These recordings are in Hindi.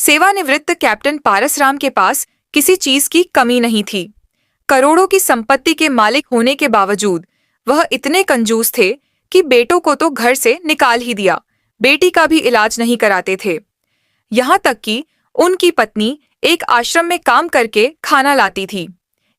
सेवानिवृत्त कैप्टन पारसराम के पास किसी चीज की कमी नहीं थी। करोड़ों की संपत्ति के मालिक होने के बावजूद वह इतने कंजूस थे कि बेटों को तो घर से निकाल ही दिया, बेटी का भी इलाज नहीं कराते थे। यहाँ तक कि उनकी पत्नी एक आश्रम में काम करके खाना लाती थी।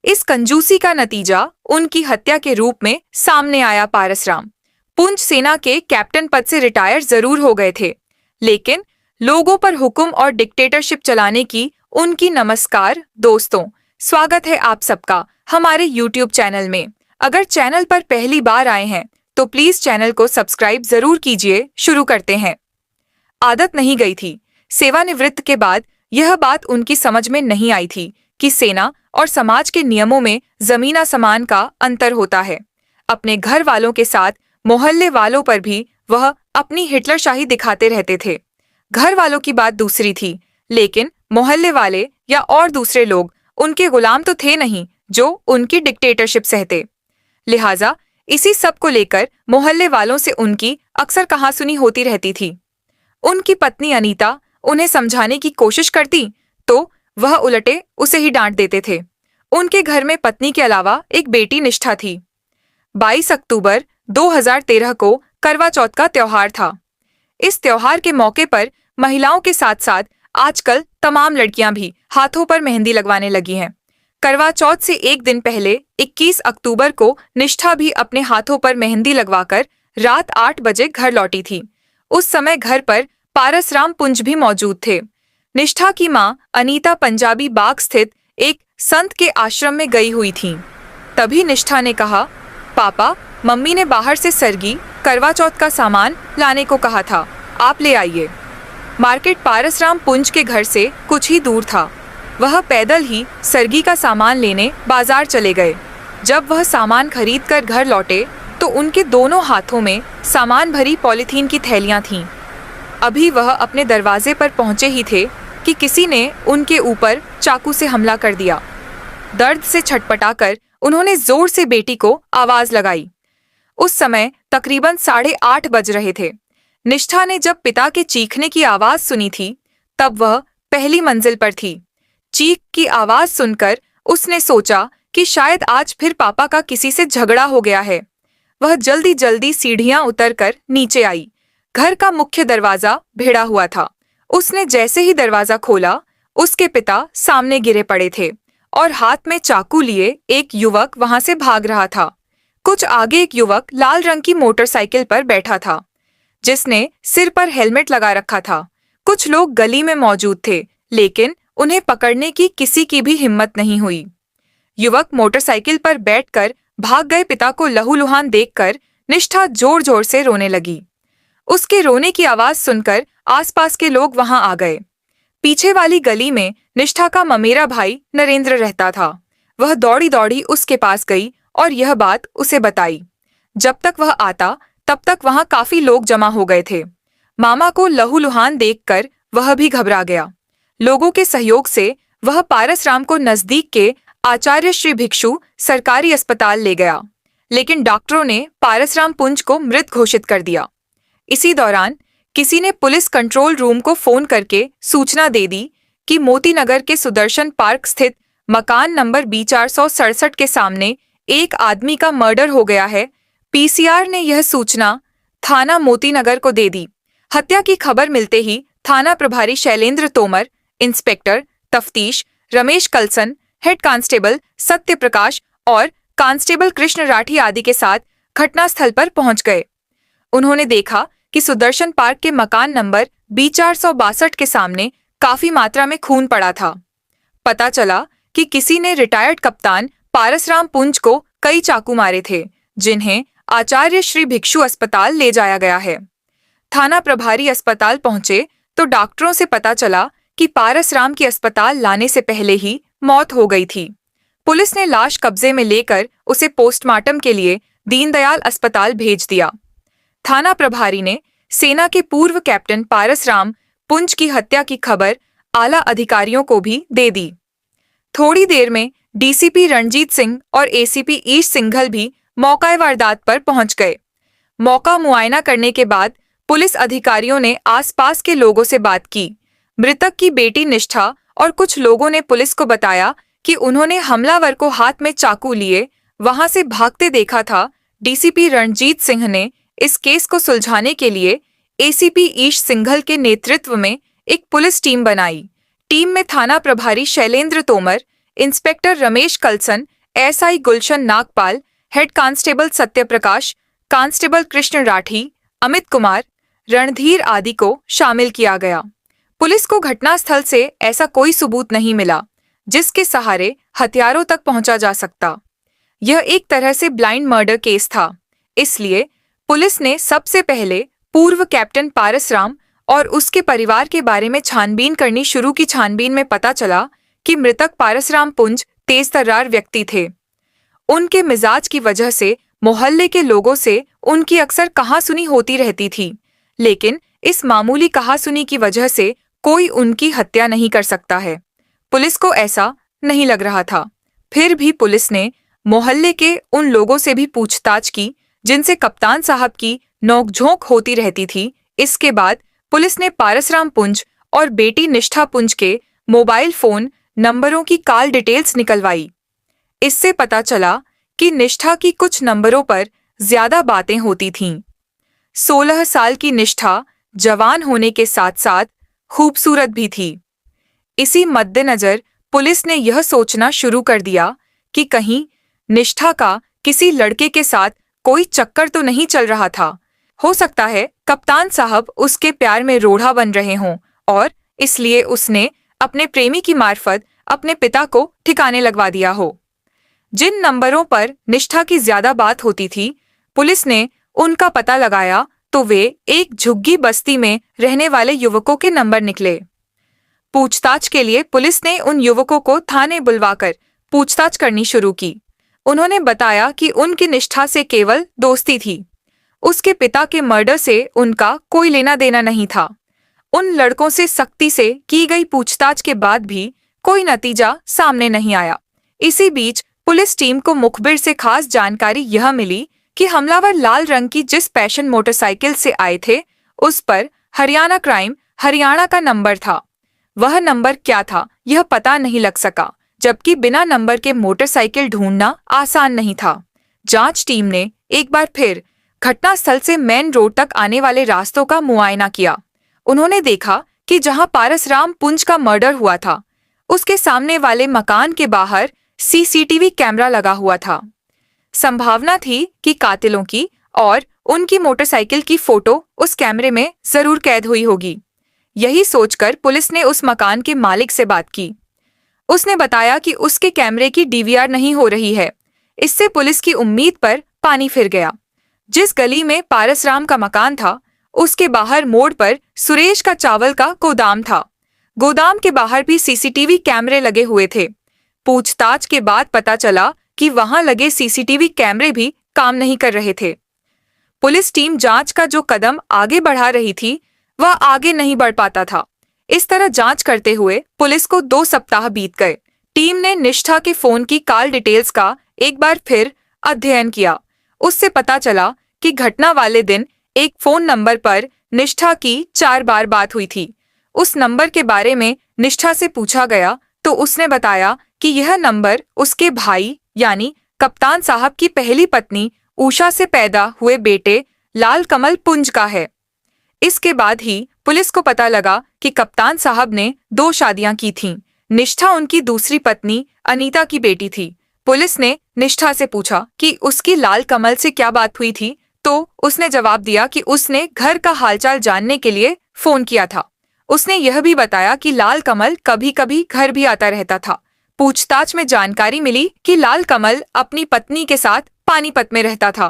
इस कंजूसी का नतीजा उनकी हत्या के रूप में सामने आया। पारसराम पुंछ सेना के कैप्टन पद से रिटायर जरूर हो गए थे, लेकिन लोगों पर हुक्म और डिक्टेटरशिप चलाने की उनकी नमस्कार दोस्तों, स्वागत है आप सबका हमारे YouTube चैनल में। अगर चैनल पर पहली बार आए हैं तो प्लीज चैनल को सब्सक्राइब जरूर कीजिए। शुरू करते हैं। आदत नहीं गई थी। सेवानिवृत्त के बाद यह बात उनकी समझ में नहीं आई थी कि सेना और समाज के नियमों में जमीन आसमान का अंतर होता है। अपने घर वालों के साथ मोहल्ले वालों पर भी वह अपनी हिटलरशाही दिखाते रहते थे। घर वालों की बात दूसरी थी, लेकिन मोहल्ले वाले या और दूसरे लोग उनके गुलाम तो थे नहीं जो उनकी डिक्टेटरशिप सहते। लिहाजा इसी सब को लेकर मोहल्ले वालों से उनकी अक्सर कहासुनी होती रहती थी। उनकी पत्नी अनीता उन्हें समझाने की कोशिश करती तो वह उलटे उसे ही डांट देते थे। उनके घर में पत्नी के अलावा एक बेटी निष्ठा थी। 22 अक्टूबर 2013 को करवा चौथ का त्योहार था। इस त्योहार के मौके पर महिलाओं के साथ साथ आजकल तमाम लड़कियां भी हाथों पर मेहंदी लगवाने लगी हैं। करवा चौथ से एक दिन पहले 21 अक्टूबर को निष्ठा भी अपने हाथों पर मेहंदी लगवाकर रात 8 बजे घर लौटी थी। उस समय घर पर पारसराम पुंछ भी मौजूद थे। निष्ठा की मां अनीता पंजाबी बाग स्थित एक संत के आश्रम में गई हुई थी। तभी निष्ठा ने कहा, पापा, मम्मी ने बाहर से सरगी करवा चौथ का सामान लाने को कहा था, आप ले आइए। मार्केट पारसराम पुंछ के घर से कुछ ही दूर था। वह पैदल ही सरगी का सामान लेने बाजार चले गए। जब वह सामान खरीद कर घर लौटे तो उनके दोनों हाथों में सामान भरी पॉलीथीन की थैलियां थीं। अभी वह अपने दरवाजे पर पहुंचे ही थे कि किसी ने उनके ऊपर चाकू से हमला कर दिया। दर्द से छटपटाकर उन्होंने जोर से बेटी को आवाज लगाई। उस समय तकरीबन 8:30 बज रहे थे। निष्ठा ने जब पिता के चीखने की आवाज सुनी थी तब वह पहली मंजिल पर थी। चीख की आवाज सुनकर उसने सोचा कि शायद आज फिर पापा का किसी से झगड़ा हो गया है। वह जल्दी जल्दी सीढ़ियां उतरकर नीचे आई। घर का मुख्य दरवाजा भिड़ा हुआ था। उसने जैसे ही दरवाजा खोला, उसके पिता सामने गिरे पड़े थे और हाथ में चाकू लिए एक युवक वहां से भाग रहा था। कुछ आगे एक युवक लाल रंग की मोटरसाइकिल पर बैठा था, जिसने सिर पर हेलमेट लगा रखा था। कुछ लोग गली में मौजूद थे, लेकिन उन्हें पकड़ने की किसी की भी हिम्मत नहीं हुई। युवक मोटरसाइकिल पर बैठकर भाग गए पिता को लहूलुहान देखकर निष्ठा जोर जोर से रोने लगी। उसके रोने की आवाज सुनकर आसपास के लोग वहां आ गए। पीछे वाली गली में निष्ठा का ममेरा भाई नरेंद्र रहता था। वह दौड़ी दौड़ी उसके पास गई और यह बात उसे बताई। जब तक वह आता तब तक वहां काफी लोग जमा हो गए थे। मामा को लहूलुहान देखकर वह भी घबरा गया। लोगों के सहयोग से वह पारसराम को नजदीक के आचार्य श्री भिक्षु सरकारी अस्पताल ले गया, लेकिन डॉक्टरों ने पारसराम पुंछ को मृत घोषित कर दिया। इसी दौरान किसी ने पुलिस कंट्रोल रूम को फोन करके सूचना दे दी कि मोती नगर के सुदर्शन पार्क स्थित मकान नंबर B467 के सामने एक आदमी का मर्डर हो गया है। पीसीआर ने यह सूचना थाना मोती नगर को दे दी। हत्या की खबर मिलते ही थाना प्रभारी शैलेंद्र तोमर, इंस्पेक्टर तफ्तीश रमेश कलसन, हेड कांस्टेबल सत्य प्रकाश और कांस्टेबल कृष्ण राठी आदि के साथ घटनास्थल पर पहुंच गए। उन्होंने देखा कि सुदर्शन पार्क के मकान नंबर B462 के सामने काफी मात्रा में खून पड़ा था। पता चला कि किसी ने रिटायर्ड कप्तान पारसराम पुंछ को कई चाकू मारे थे, जिन्हें आचार्य श्री भिक्षु अस्पताल ले जाया गया है। थाना प्रभारी अस्पताल पहुंचे तो डॉक्टरों से पता चला कि पारसराम की अस्पताल लाने से पहले ही मौत हो गई थी। पुलिस ने लाश कब्जे में लेकर उसे पोस्टमार्टम के लिए दीनदयाल अस्पताल भेज दिया। थाना प्रभारी ने सेना के पूर्व कैप्टन पारसराम पुंछ की हत्या की खबर आला अधिकारियों को भी दे दी। थोड़ी देर में डीसीपी रणजीत सिंह और एसीपी ईश सिंघल भी मौका वारदात पर पहुंच गए। मौका मुआयना करने के बाद पुलिस अधिकारियों ने आसपास के लोगों से बात की। मृतक की बेटी निष्ठा और कुछ लोगों ने पुलिस को बताया कि उन्होंने हमलावर को हाथ में चाकू लिए वहां से भागते देखा था। डीसीपी रणजीत सिंह ने इस केस को सुलझाने के लिए एसीपी ईश सिंघल के नेतृत्व में एक पुलिस टीम बनाई। टीम में थाना प्रभारी Shailendra Tomar, inspector Ramesh Kalsan, SI Gulshan Nagpal, head constable Satyaprakash, constable Krishna Rathi, Amit Kumar, Randhir आदि को शामिल किया गया। पुलिस को घटनास्थल से ऐसा कोई सबूत नहीं मिला जिसके सहारे हथियारों तक पहुंचा जा सकता। यह एक तरह से ब्लाइंड मर्डर केस था। इसलिए पुलिस ने सबसे पहले पूर्व कैप्टन पारसराम और उसके परिवार के बारे में छानबीन करनी शुरू की। छानबीन में पता चला कि मृतक पारसराम पुंज तेजतर्रार व्यक्ति थे। उनके मिजाज की वजह से मोहल्ले के लोगों से उनकी अक्सर कहासुनी होती रहती थी, लेकिन इस मामूली कहासुनी की वजह से कोई उनकी हत्या नहीं कर सकता है। पुलिस को ऐसा नहीं लग रहा था। फिर भी पुलिस ने मोहल्ले के उन लोगों से भी पूछताछ की जिनसे कप्तान साहब की नोकझोंक होती रहती थी। इसके बाद पुलिस ने पारसराम पुंज और बेटी निष्ठा पुंज के मोबाइल फोन नंबरों की कॉल डिटेल्स निकलवाई। इससे पता चला कि निष्ठा की कुछ नंबरों पर ज्यादा बातें होती थीं। 16 साल की निष्ठा जवान होने के साथ साथ खूबसूरत भी थी। इसी मद्देनजर पुलिस ने यह सोचना शुरू कर दिया कि कहीं निष्ठा का किसी लड़के के साथ कोई चक्कर तो नहीं चल रहा था। हो सकता है कप्तान साहब उसके प्यार में रोड़ा बन रहे हों और इसलिए उसने अपने प्रेमी की मार्फत अपने पिता को ठिकाने लगवा दिया हो। जिन नंबरों पर निष्ठा की ज्यादा बात होती थी, पुलिस ने उनका पता लगाया तो वे एक झुग्गी बस्ती में रहने वाले युवकों के नंबर निकले। पूछताछ के लिए पुलिस ने उन युवकों को थाने बुलवाकर पूछताछ करनी शुरू की। उन्होंने बताया कि उनकी निष्ठा से केवल दोस्ती थी। उसके पिता के मर्डर से उनका कोई लेना देना नहीं था। उन लड़कों से सख्ती से की गई पूछताछ के बाद भी कोई नतीजा सामने नहीं आया। इसी बीच पुलिस टीम को मुखबिर से खास जानकारी यह मिली कि हमलावर लाल रंग की जिस पैशन मोटरसाइकिल से आए थे उस पर हरियाणा क्राइम हरियाणा का नंबर था। वह नंबर क्या था यह पता नहीं लग सका, जबकि बिना नंबर के मोटरसाइकिल ढूंढना आसान नहीं था। जांच टीम ने एक बार फिर घटनास्थल से मेन रोड तक आने वाले रास्तों का मुआयना किया। उन्होंने देखा कि जहां पारसराम पुंज का मर्डर हुआ था उसके सामने वाले मकान के बाहर सीसीटीवी कैमरा लगा हुआ था। संभावना थी कि कातिलों की और उनकी मोटरसाइकिल की फोटो उस कैमरे में जरूर कैद हुई होगी। यही सोचकर पुलिस ने उस मकान के मालिक से बात की। उसने बताया कि उसके कैमरे की डीवीआर नहीं हो रही है। इससे पुलिस की उम्मीद पर पानी फिर गया। जिस गली में पारसराम का मकान था उसके बाहर मोड़ पर सुरेश का चावल का गोदाम था। गोदाम के बाहर भी सीसीटीवी कैमरे लगे हुए थे। पूछताछ के बाद पता चला कि वहां लगे सीसीटीवी कैमरे भी काम नहीं कर रहे थे। पुलिस टीम जांच का जो कदम आगे बढ़ा रही थी वह आगे नहीं बढ़ पाता था। इस तरह जांच करते हुए पुलिस को 2 सप्ताह बीत गए। टीम ने निष्ठा के फोन की कॉल डिटेल्स का एक बार फिर अध्ययन किया। उससे पता चला कि घटना वाले दिन एक फोन नंबर पर निष्ठा की 4 बार बात हुई थी। उस नंबर के बारे में निष्ठा से पूछा गया तो उसने बताया कि यह नंबर उसके भाई यानी कप्तान साहब की पहली पत्नी उषा से पैदा हुए बेटे लाल कमल पुंज का है। इसके बाद ही पुलिस को पता लगा कि कप्तान साहब ने 2 शादियां की थीं। निष्ठा उनकी दूसरी पत्नी अनीता की बेटी थी। पुलिस ने निष्ठा से पूछा कि उसकी लाल कमल से क्या बात हुई थी तो उसने जवाब दिया कि उसने घर का हालचाल जानने के लिए फोन किया था। उसने यह भी बताया कि लाल कमल कभी कभी घर भी आता रहता था। पूछताछ में जानकारी मिली कि लाल कमल अपनी पत्नी के साथ पानीपत में रहता था।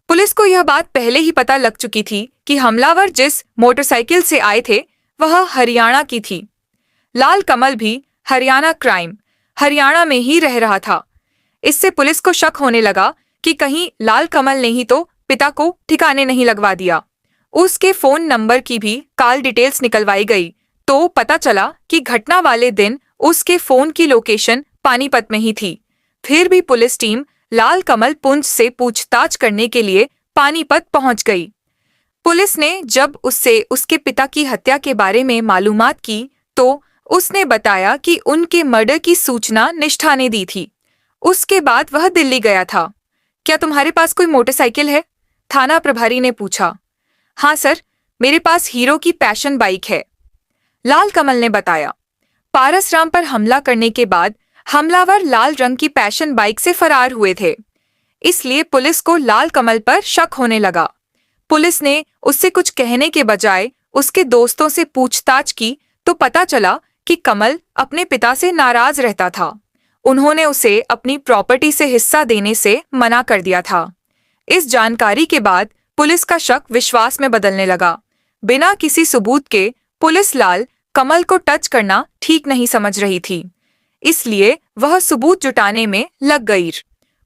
पुलिस को यह बात पहले ही पता लग चुकी थी कि हमलावर जिस मोटरसाइकिल से आए थे वह हरियाणा की थी। लाल कमल भी हरियाणा क्राइम हरियाणा में ही रह रहा था। इससे पुलिस को शक होने लगा कि कहीं लाल कमल ने ही तो पिता को ठिकाने नहीं लगवा दिया। उसके फोन नंबर की भी कॉल डिटेल्स निकलवाई गई तो पता चला कि घटना वाले दिन उसके फोन की लोकेशन पानीपत में ही थी। फिर भी पुलिस टीम लाल कमल पुंज से पूछताछ करने के लिए पानीपत पहुंच गई। पुलिस ने जब उससे उसके पिता की हत्या के बारे में मालूमात की तो उसने बताया कि उनके मर्डर की सूचना निष्ठा ने दी थी। उसके बाद वह दिल्ली गया था। क्या तुम्हारे पास कोई मोटरसाइकिल है? थाना प्रभारी ने पूछा। हाँ सर, मेरे पास हीरो की पैशन बाइक है, लाल कमल ने बताया। पारसराम पर हमला करने के बाद हमलावर लाल रंग की पैशन बाइक से फरार हुए थे, इसलिए पुलिस को लाल कमल पर शक होने लगा। पुलिस ने उससे कुछ कहने के बजाय उसके दोस्तों से पूछताछ की तो पता चला कि कमल अपने पिता से नाराज रहता था। उन्होंने उसे अपनी प्रॉपर्टी से हिस्सा देने से मना कर दिया था। इस जानकारी के बाद पुलिस का शक विश्वास में बदलने लगा। बिना किसी सबूत के पुलिस लाल कमल को टच करना ठीक नहीं समझ रही थी, इसलिए वह सबूत जुटाने में लग गई।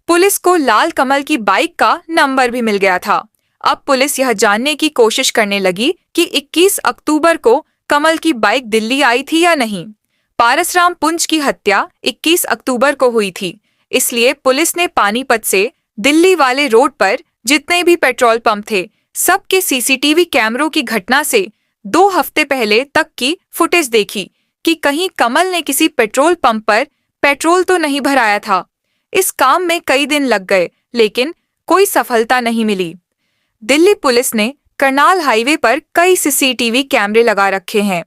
पुलिस को लाल कमल की बाइक का नंबर भी मिल गया था। अब पुलिस यह जानने की कोशिश करने लगी कि 21 अक्टूबर को कमल की बाइक दिल्ली आई थी या नहीं। पारसराम पुंज की हत्या 21 अक्टूबर को हुई थी, इसलिए पुलिस ने पानीपत से दिल्ली वाले रोड पर जितने भी पेट्रोल पंप थे, सबके सीसीटीवी कैमरों की घटना से 2 हफ्ते पहले तक की फुटेज देखी कि कहीं कमल ने किसी पेट्रोल पंप पर पेट्रोल तो नहीं भराया था। इस काम में कई दिन लग गए, लेकिन कोई सफलता नहीं मिली। दिल्ली पुलिस ने करनाल हाईवे पर कई सीसीटीवी कैमरे लगा रखे हैं।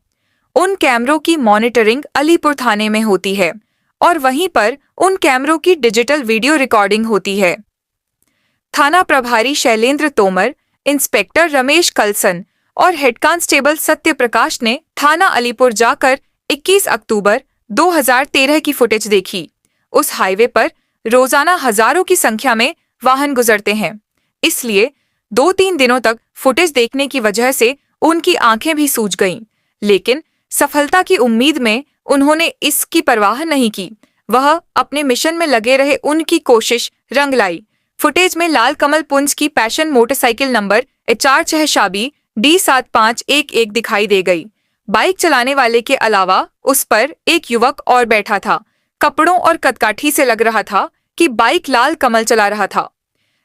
उन कैमरों की मॉनिटरिंग अलीपुर थाने में होती है और वहीं पर उन कैमरों की डिजिटल वीडियो रिकॉर्डिंग होती है। थाना प्रभारी शैलेंद्र तोमर, इंस्पेक्टर रमेश कलसन और हेड कांस्टेबल सत्यप्रकाश ने थाना अलीपुर जाकर 21 अक्टूबर 2013 की फुटेज देखी। उस हाईवे पर रोजाना हजारों की संख्या में वाहन गुजरते हैं, इसलिए 2-3 दिनों तक फुटेज देखने की वजह से उनकी आंखें भी सूज गईं। लेकिन सफलता की उम्मीद में उन्होंने इसकी परवाह नहीं की। वह अपने मिशन में लगे रहे। उनकी कोशिश रंग लाई। फुटेज में लाल कमल पुंज की passion motorcycle number HR6 शाबी D7511 दिखाई दे गई। बाइक चलाने वाले के अलावा उस पर एक युवक और बैठा था। कपड़ों और कदकाठी से लग रहा था कि बाइक लाल कमल चला रहा था।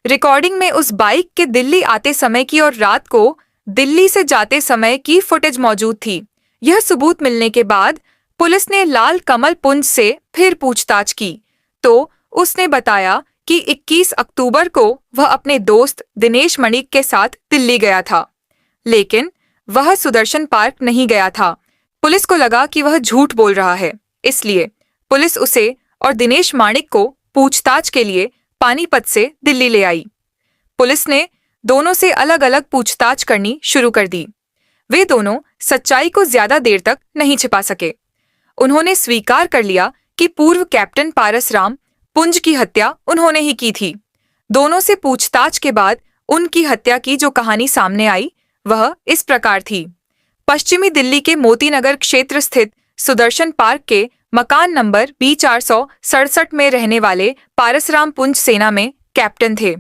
रिकॉर्डिंग में उस बाइक के दिल्ली आते समय की और रात को दिल्ली से जाते समय की फुटेज मौजूद थी। यह सबूत मिलने के बाद पुलिस ने लाल कमल पुंज से फिर पूछताछ की तो उसने बताया कि 21 अक्टूबर को वह अपने दोस्त दिनेश मणिक के साथ दिल्ली गया था, लेकिन वह सुदर्शन पार्क नहीं गया था। पुलिस को लगा कि वह झूठ बोल रहा है, इसलिए पुलिस उसे और दिनेश माणिक को पूछताछ के लिए पानीपत से दिल्ली ले आई। पुलिस ने दोनों से अलग अलग पूछताछ करनी शुरू कर दी। वे दोनों सच्चाई को ज्यादा देर तक नहीं छिपा सके। उन्होंने स्वीकार कर लिया कि पूर्व कैप्टन पारसराम पुंज की हत्या उन्होंने ही की थी। दोनों से पूछताछ के बाद उनकी हत्या की जो कहानी सामने आई वह इस प्रकार थी। पश्चिमी दिल्ली के मोतीनगर क्षेत्र स्थित सुदर्शन पार्क के मकान नंबर B467 में रहने वाले पारसराम पुंज सेना में कैप्टन थे।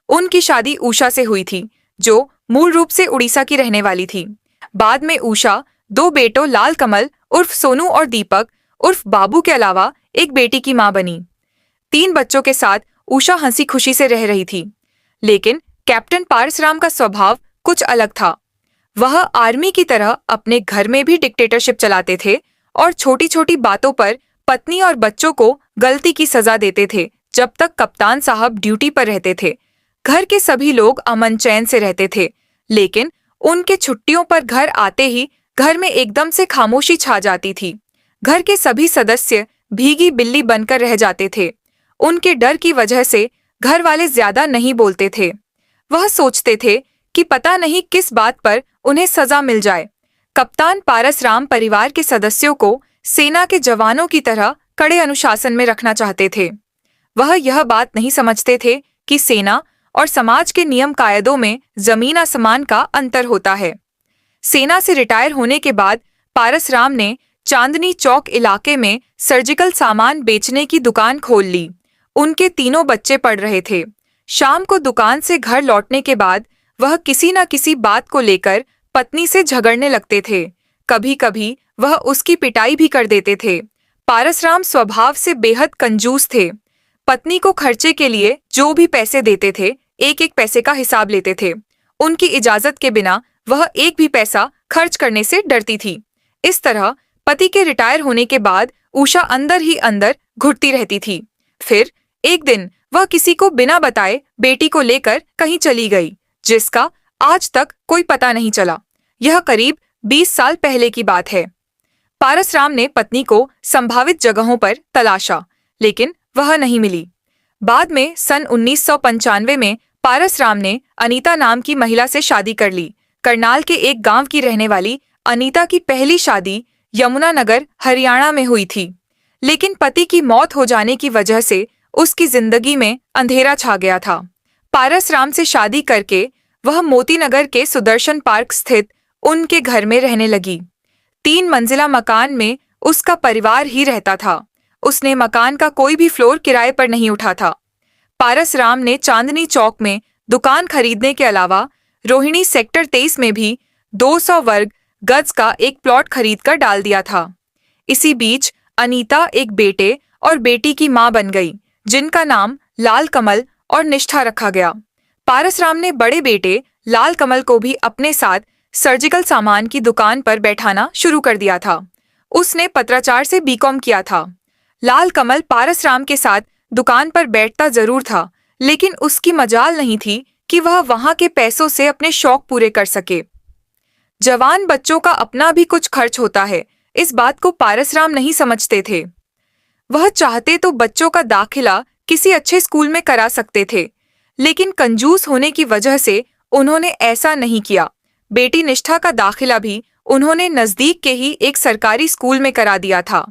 उनकी शादी उषा से हुई थी, जो मूल रूप से उड़ीसा की रहने वाली थी। बाद में उषा 2 बेटों लाल कमल उर्फ सोनू और दीपक उर्फ बाबू के अलावा एक बेटी की मां बनी। 3 बच्चों के साथ उषा हंसी खुशी से रह रही थी, लेकिन कैप्टन पारसराम का स्वभाव कुछ अलग था। वह आर्मी की तरह अपने घर में भी डिक्टेटरशिप चलाते थे और छोटी छोटी बातों पर पत्नी और बच्चों को गलती की सजा देते थे जब तक कप्तान साहब ड्यूटी पर रहते थे। घर के सभी लोग अमन चैन से रहते थे, लेकिन उनके छुट्टियों पर घर आते ही घर में एकदम से खामोशी छा जाती थी। घर के सभी सदस्य भीगी बिल्ली बनकर रह जाते थे। उनके डर की वजह से घर वाले ज्यादा नहीं बोलते थे। वह सोचते थे कि पता नहीं किस बात पर उन्हें सजा मिल जाए। कप्तान पारसराम परिवार के सदस्यों को सेना के जवानों की तरह कड़े अनुशासन में रखना चाहते थे। वह यह बात नहीं समझते थे कि सेना और समाज के नियम कायदों में जमीन आसमान का अंतर होता है। सेना से रिटायर होने के बाद पारसराम ने चांदनी चौक इलाके में सर्जिकल सामान बेचने की दुकान खोल ली। उनके 3 बच्चे पढ़ रहे थे। शाम को दुकान से घर लौटने के बाद वह किसी न किसी बात को लेकर पत्नी से झगड़ने लगते थे। कभी कभी वह उसकी पिटाई भी कर देते थे। पारसराम स्वभाव से बेहद कंजूस थे। पत्नी को खर्चे के लिए जो भी पैसे देते थे, 1-1 पैसे का हिसाब लेते थे। उनकी इजाजत के बिना वह एक भी पैसा खर्च करने से डरती थी। इस तरह पति के रिटायर होने के बाद उषा अंदर ही अंदर घुटती रहती थी। फिर एक दिन वह किसी को बिना बताए बेटी को लेकर कहीं चली गई, जिसका आज तक कोई पता नहीं चला। यह करीब 20 साल पहले की बात है। पारसराम ने पत्नी को संभावित जगहों पर तलाशा, लेकिन वह नहीं मिली। बाद में सन 1995 में पारसराम ने अनीता नाम की महिला से शादी कर ली। करनाल के एक गांव की रहने वाली अनीता की पहली शादी यमुनानगर, हरियाणा में हुई थी, लेकिन पति की मौत हो जाने की वजह से उसकी जिंदगी में अंधेरा छा गया था। पारसराम से शादी करके वह मोतीनगर के सुदर्शन पार्क स्थित उनके घर में रहने लगी। 3 मंजिला मकान में उसका परिवार ही रहता था। उसने मकान का कोई भी फ्लोर किराए पर नहीं उठा था। पारसराम ने चांदनी चौक में दुकान खरीदने के अलावा रोहिणी सेक्टर 23 में भी 200 वर्ग गज का एक प्लॉट खरीदकर डाल दिया था। इसी बीच अनीता एक बेटे और बेटी की मां बन गई, जिनका नाम लाल कमल और निष्ठा रखा गया। पारसराम ने बड़े बेटे लाल कमल को भी अपने साथ सर्जिकल सामान की दुकान पर बैठाना शुरू कर दिया था। उसने पत्राचार से बीकॉम किया था। लाल कमल पारसराम के साथ दुकान पर बैठता जरूर था, लेकिन उसकी मजाल नहीं थी कि वह वहां के पैसों से अपने शौक पूरे कर सके। जवान बच्चों का अपना भी कुछ खर्च होता है, इस बात को पारसराम नहीं समझते थे। वह चाहते तो बच्चों का दाखिला किसी अच्छे स्कूल में करा सकते थे, लेकिन कंजूस होने की वजह से उन्होंने ऐसा नहीं किया। बेटी निष्ठा का दाखिला भी उन्होंने नजदीक के ही एक सरकारी स्कूल में करा दिया था।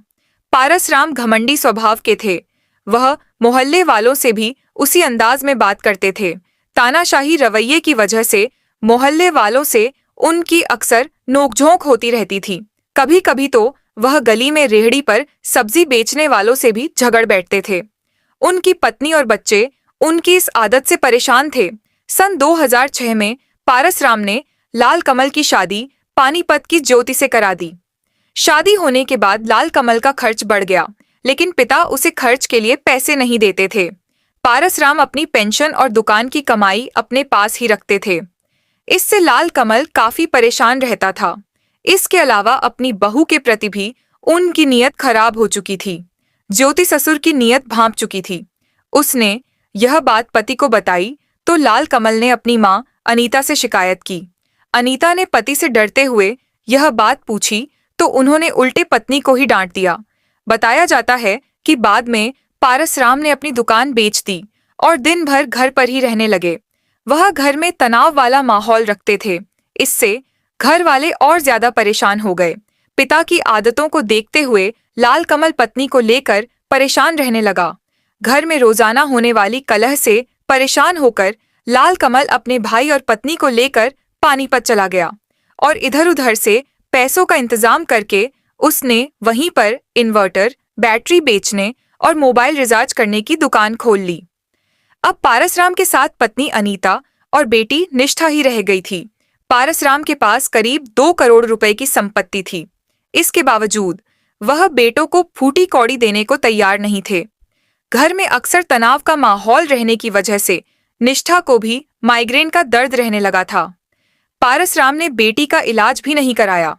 पारसराम घमंडी स्वभाव के थे। वह मोहल्ले वालों से भी उसी अंदाज में बात करते थे। तानाशाही रवैये की वजह से मोहल्ले वालों से उनकी अक्सर नोकझोंक होती रहती थी। कभी कभी तो वह गली में रेहड़ी पर सब्जी बेचने वालों से भी झगड़ बैठते थे। उनकी पत्नी और बच्चे उनकी इस आदत से परेशान थे। सन 2006 में पारसराम ने लाल कमल की शादी पानीपत की ज्योति से करा दी। शादी होने के बाद लाल कमल का खर्च बढ़ गया, लेकिन पिता उसे खर्च के लिए पैसे नहीं देते थे। पारसराम अपनी पेंशन और दुकान की कमाई अपने पास ही रखते थे। इससे लाल कमल काफी परेशान रहता था। इसके अलावा अपनी बहू के प्रति भी उनकी नीयत खराब हो चुकी थी। ज्योति ससुर की नीयत भांप चुकी थी। उसने यह बात पति को बताई तो लाल कमल ने अपनी मां अनीता से शिकायत की। अनीता ने पति से डरते हुए यह बात पूछी तो उन्होंने उल्टे पत्नी को ही डांट दिया। बताया जाता है कि बाद में पारसराम ने अपनी दुकान बेच दी और दिन भर घर पर ही रहने लगे। वह घर में तनाव वाला माहौल रखते थे। इससे घर वाले और ज्यादा परेशान हो गए। पिता की आदतों को देखते हुए लाल कमल पत्नी को लेकर परेशान रहने लगा। घर में रोजाना होने वाली कलह से परेशान होकर लाल कमल अपने भाई और पत्नी को लेकर पानीपत चला गया और इधर उधर से पैसों का इंतजाम करके उसने वहीं पर इन्वर्टर, बैटरी बेचने और मोबाइल रिचार्ज करने की दुकान खोल ली। अब पारसराम के साथ पत्नी अनीता और बेटी निष्ठा ही रह गई थी। पारसराम के पास करीब 2 करोड़ रुपए की संपत्ति थी। इसके बावजूद वह बेटों को फूटी कौड़ी देने को तैयार नहीं थे। घर में अक्सर तनाव का माहौल रहने की वजह से निष्ठा को भी माइग्रेन का दर्द रहने लगा था। पारसराम ने बेटी का इलाज भी नहीं कराया।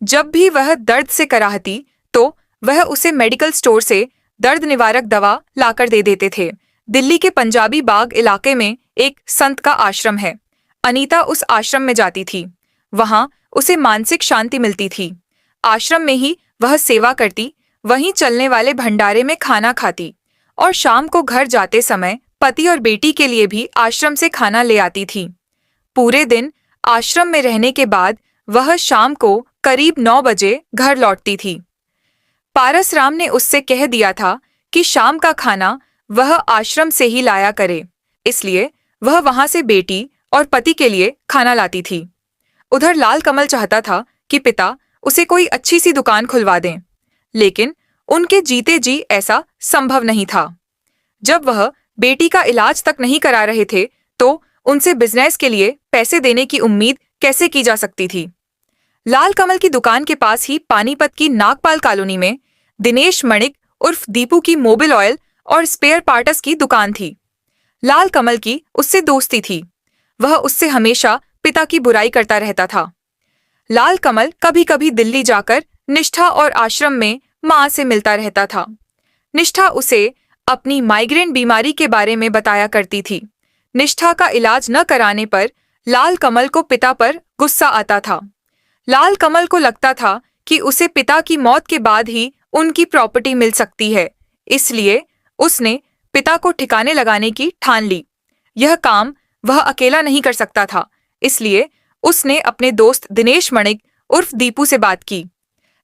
जब भी वह दर्द से कराहती तो वह उसे मेडिकल स्टोर से दर्द निवारक दवा लाकर दे देते थे। दिल्ली के पंजाबी बाग इलाके में एक संत का आश्रम है। अनीता उस आश्रम में जाती थी। वहां उसे मानसिक शांति मिलती थी। आश्रम में ही वह सेवा करती, वहीं चलने वाले भंडारे में खाना खाती और शाम को घर जाते समय पति और बेटी के लिए भी आश्रम से खाना ले आती थी। पूरे दिन आश्रम में रहने के बाद वह शाम को करीब 9 बजे घर लौटती थी। पारसराम ने उससे कह दिया था कि शाम का खाना वह आश्रम से ही लाया करे, इसलिए वह वहां से बेटी और पति के लिए खाना लाती थी। उधर लाल कमल चाहता था कि पिता उसे कोई अच्छी सी दुकान खुलवा दें, लेकिन उनके जीते जी ऐसा संभव नहीं था। जब वह बेटी का इलाज तक नहीं करा रहे थे तो उनसे बिजनेस के लिए पैसे देने की उम्मीद कैसे की जा सकती थी। लाल कमल की दुकान के पास ही पानीपत की नागपाल कॉलोनी में दिनेश मणिक उर्फ दीपू की मोबिल ऑयल और स्पेयर पार्ट्स की दुकान थी। लाल कमल की उससे दोस्ती थी। वह उससे हमेशा पिता की बुराई करता रहता था। लाल कमल कभी कभी दिल्ली जाकर निष्ठा और आश्रम में माँ से मिलता रहता था। निष्ठा उसे अपनी माइग्रेन बीमारी के बारे में बताया करती थी। निष्ठा का इलाज न कराने पर लाल कमल को पिता पर गुस्सा आता था। लाल कमल को लगता था कि उसे पिता की मौत के बाद ही उनकी प्रॉपर्टी मिल सकती है, इसलिए उसने पिता को ठिकाने लगाने की ठान ली। यह काम वह अकेला नहीं कर सकता था, इसलिए उसने अपने दोस्त दिनेश मणिक उर्फ दीपू से बात की।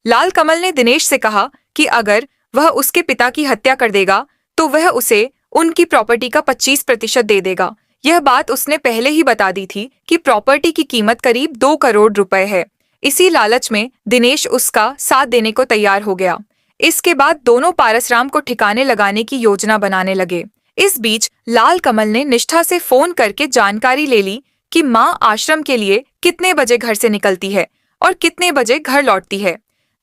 लाल कमल ने दिनेश से कहा कि अगर वह उसके पिता की हत्या कर देगा तो वह उसे उनकी प्रॉपर्टी का 25% दे देगा। यह बात उसने पहले ही बता दी थी कि प्रॉपर्टी की कीमत करीब 2 करोड़ रुपए है। इसी लालच में दिनेश उसका साथ देने को तैयार हो गया। इसके बाद दोनों पारसराम को ठिकाने लगाने की योजना बनाने लगे। इस बीच लाल कमल ने निष्ठा से फोन करके जानकारी ले ली कि माँ आश्रम के लिए कितने बजे घर से निकलती है और कितने बजे घर लौटती है।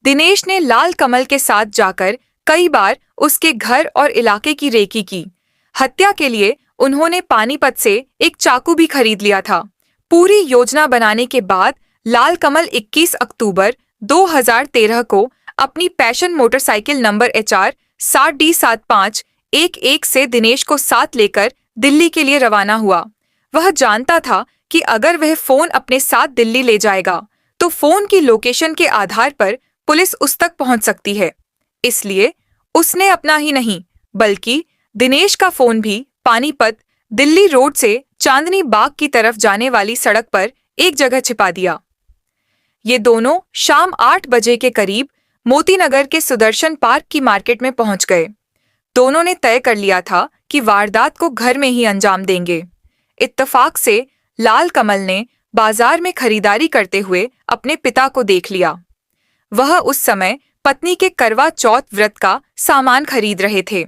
दिनेश ने लाल कमल के साथ जाकर कई बार उसके घर और इलाके की रेकी की। हत्या के लिए उन्होंने पानीपत से एक चाकू भी खरीद लिया था। पूरी योजना बनाने के बाद लाल कमल 21 अक्टूबर 2013 को अपनी passion motorcycle number HR 60D7511 से दिनेश को साथ लेकर दिल्ली के लिए रवाना हुआ। वह जानता था कि अगर वह फोन अपने साथ दिल्ली ले जाएगा तो फोन की लोकेशन के आधार पर पुलिस उस तक पहुंच सकती है, इसलिए उसने अपना ही नहीं बल्कि दिनेश का फोन भी पानीपत दिल्ली रोड से चांदनी बाग की तरफ जाने वाली सड़क पर एक जगह छिपा दिया। ये दोनों शाम 8 बजे के करीब मोतीनगर के सुदर्शन पार्क की मार्केट में पहुंच गए। दोनों ने तय कर लिया था कि वारदात को घर में ही अंजाम देंगे। इत्तेफाक से लाल कमल ने बाजार में खरीदारी करते हुए अपने पिता को देख लिया। वह उस समय पत्नी के करवा चौथ व्रत का सामान खरीद रहे थे।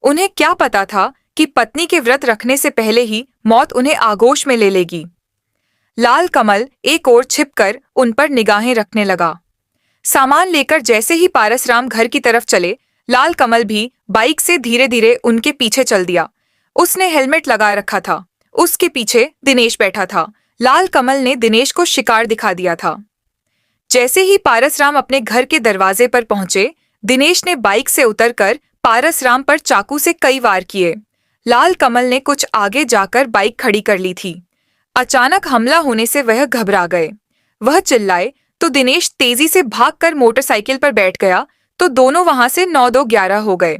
उन्हें क्या पता था कि पत्नी के व्रत रखने से पहले ही मौत उन्हें आगोश में ले लेगी। लाल कमल एक ओर छिपकर उन पर निगाहें रखने लगा। सामान लेकर जैसे ही पारसराम घर की तरफ चले, लाल कमल भी बाइक से धीरे धीरे उनके पीछे चल दिया। उसने हेलमेट लगा रखा था। उसके पीछे दिनेश बैठा था। लाल कमल ने दिनेश को शिकार दिखा दिया था। जैसे ही पारसराम अपने घर के दरवाजे पर पहुंचे, दिनेश ने बाइक से उतरकर पारसराम पर चाकू से कई वार किए। लाल कमल ने कुछ आगे जाकर बाइक खड़ी कर ली थी। अचानक हमला होने से वह घबरा गए। वह चिल्लाए तो दिनेश तेजी से भागकर मोटरसाइकिल पर बैठ गया तो दोनों वहां से 9-2-11 हो गए।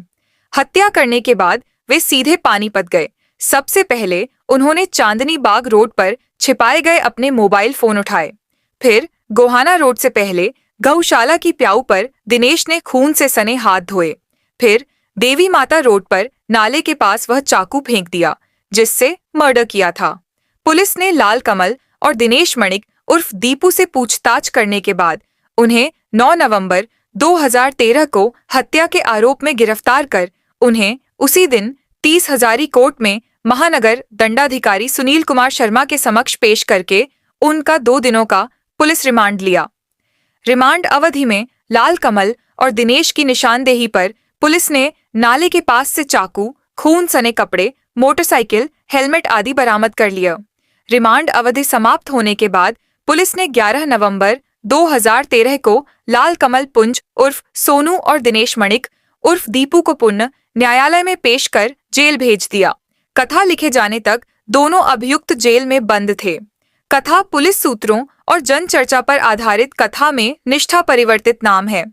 हत्या करने के बाद वे सीधे पानीपत गए। सबसे पहले उन्होंने चांदनी बाग रोड पर छिपाए गए अपने मोबाइल फोन उठाए। फिर गोहाना रोड से पहले गौशाला की प्याऊ पर दिनेश ने खून से सने हाथ धोए। फिर देवी माता रोड पर नाले के पास वह चाकू फेंक दिया जिससे मर्डर किया था। पुलिस ने लाल कमल और दिनेश मणिक उर्फ दीपू से पूछताछ करने के बाद उन्हें 9 नवंबर 2013 को हत्या के आरोप में गिरफ्तार कर उन्हें उसी दिन 30 हजारी कोर्ट में महानगर दंडाधिकारी सुनील कुमार शर्मा के समक्ष पेश करके उनका 2 दिनों का पुलिस रिमांड लिया। रिमांड अवधि में लाल कमल और दिनेश की निशानदेही पर पुलिस ने नाले के पास से चाकू, खून सने कपड़े, मोटरसाइकिल, हेलमेट आदि बरामद कर लिया। रिमांड अवधि समाप्त होने के बाद पुलिस ने 11 नवंबर 2013 को लाल कमल पुंज उर्फ सोनू और दिनेश मणिक उर्फ दीपू को पुनः न्यायालय में पेश कर जेल भेज दिया। कथा लिखे जाने तक दोनों अभियुक्त जेल में बंद थे। कथा पुलिस सूत्रों और जन चर्चा पर आधारित कथा में निष्ठा परिवर्तित नाम है।